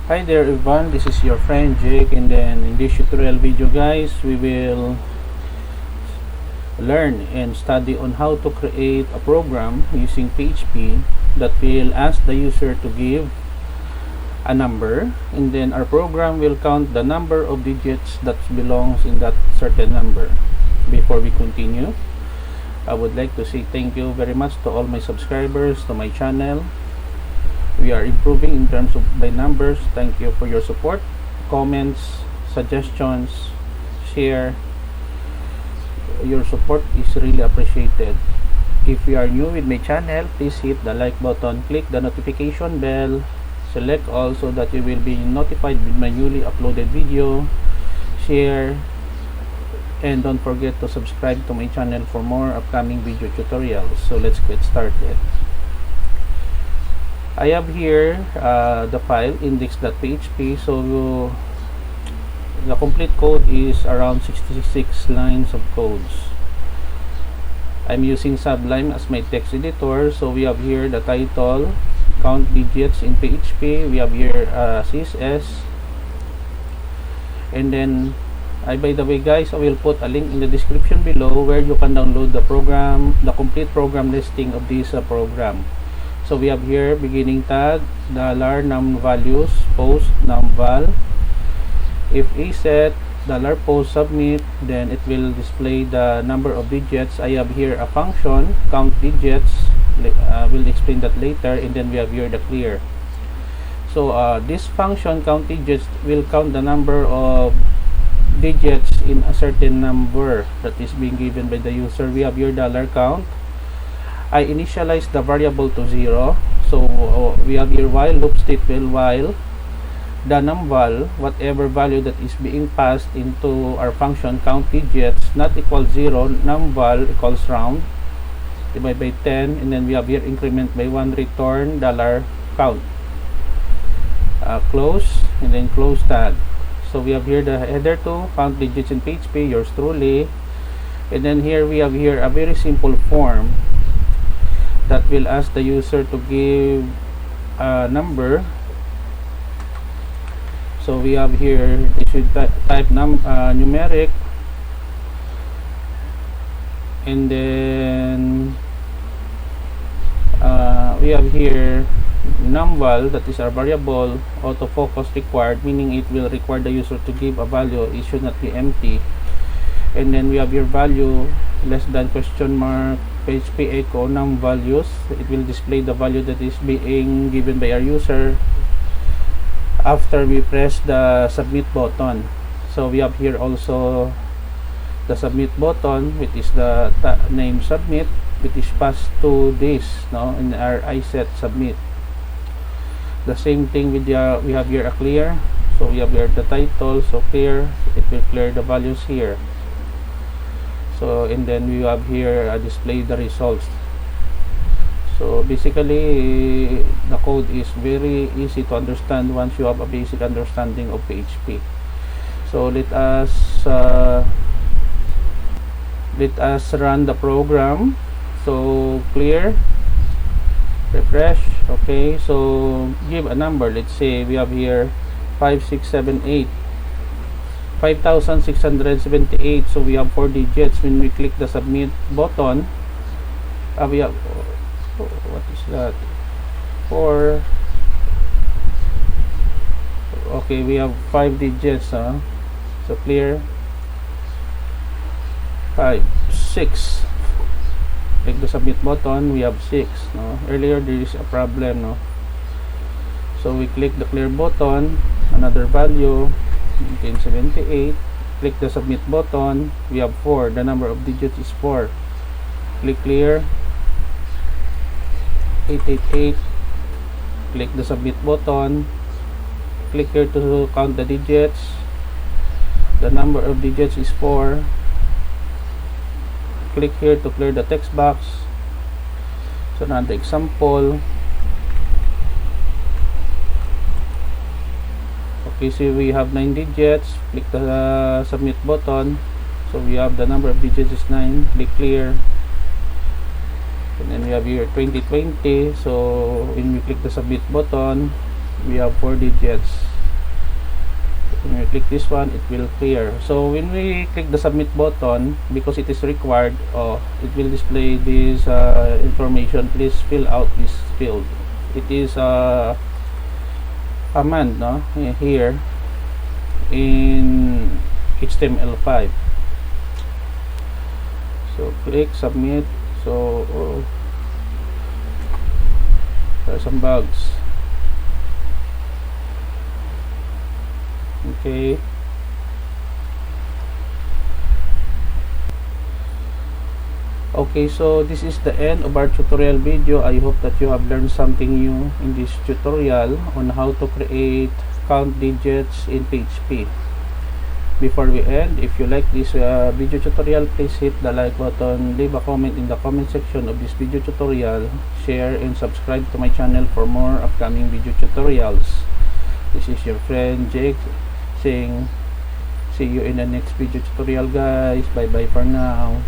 Hi there everyone, this is your friend Jake, and then in this tutorial video guys, we will learn and study on how to create a program using PHP that will ask the user to give a number, and then our program will count the number of digits that belongs in that certain number. Before we continue, I would like to say thank you very much to all my subscribers to my channel. We are improving in terms of by numbers. Thank you for your support, comments, suggestions, share. Your support is really appreciated. If you are new with my channel, please hit the like button, click the notification bell, select all so that you will be notified with my newly uploaded video, share, and don't forget to subscribe to my channel for more upcoming video tutorials. So let's get started. I have here the file index.php, so the complete code is around 66 lines of codes. I'm using Sublime as my text editor. So we have here the title, count digits in PHP, we have here CSS, and then by the way guys, I will put a link in the description below where you can download the program, the complete program listing of this program. So we have here beginning tag, $num values, post num val. If a set $post submit, then it will display the number of digits. I have here a function, count digits. We'll explain that later. And then we have here the clear. So this function, count digits, will count the number of digits in a certain number that is being given by the user. We have here $count. I initialize the variable to 0. So we have here while loop statement, while the numVal, whatever value that is being passed into our function count digits, not equal 0, numVal equals round, divide by 10, and then we have here increment by 1, return $count. Close, and then close tag. So we have here the header to count digits in PHP, yours truly. And then here we have here a very simple form that will ask the user to give a number. So we have here, they should type numeric, and then we have here numVal, that is our variable. Autofocus required, meaning it will require the user to give a value, it should not be empty. And then we have your value less than question mark PHP echo num values. It will display the value that is being given by our user after we press the submit button. So we have here also the submit button, which is the name submit, which is passed to this in our iset submit. The same thing with the we have here a clear. So we have here the title, so clear, it will clear the values here. So and then we have here display the results. So basically the code is very easy to understand once you have a basic understanding of PHP. So let us run the program. So clear, refresh. Okay, so give a number. Let's say we have here 5678, 5678. So we have 4 digits. When we click the submit button, we have what is that, 4. Okay, we have 5 digits. So clear, 5 6. Click the submit button, we have 6. Earlier there is a problem. So we click the clear button, another value 1978. Click the submit button, we have 4. The number of digits is 4. Click clear, 888. Click the submit button, click here to count the digits. The number of digits is 4. Click here to clear the text box. So now the example. Okay, so we have 9 digits. Click the submit button. So we have the number of digits is 9. Click clear. And then we have here 2020. So when we click the submit button, we have 4 digits. when we click this one, it will clear. So when we click the submit button, because it is required, it will display this information. Please fill out this field. It is a command, no, here in HTML5. So click submit. So there are some bugs. Okay. Okay, so this is the end of our tutorial video. I hope that you have learned something new in this tutorial on how to create count digits in PHP. Before we end, if you like this video tutorial, please hit the like button, leave a comment in the comment section of this video tutorial, share and subscribe to my channel for more upcoming video tutorials. This is your friend Jake saying see you in the next video tutorial, guys. Bye bye for now.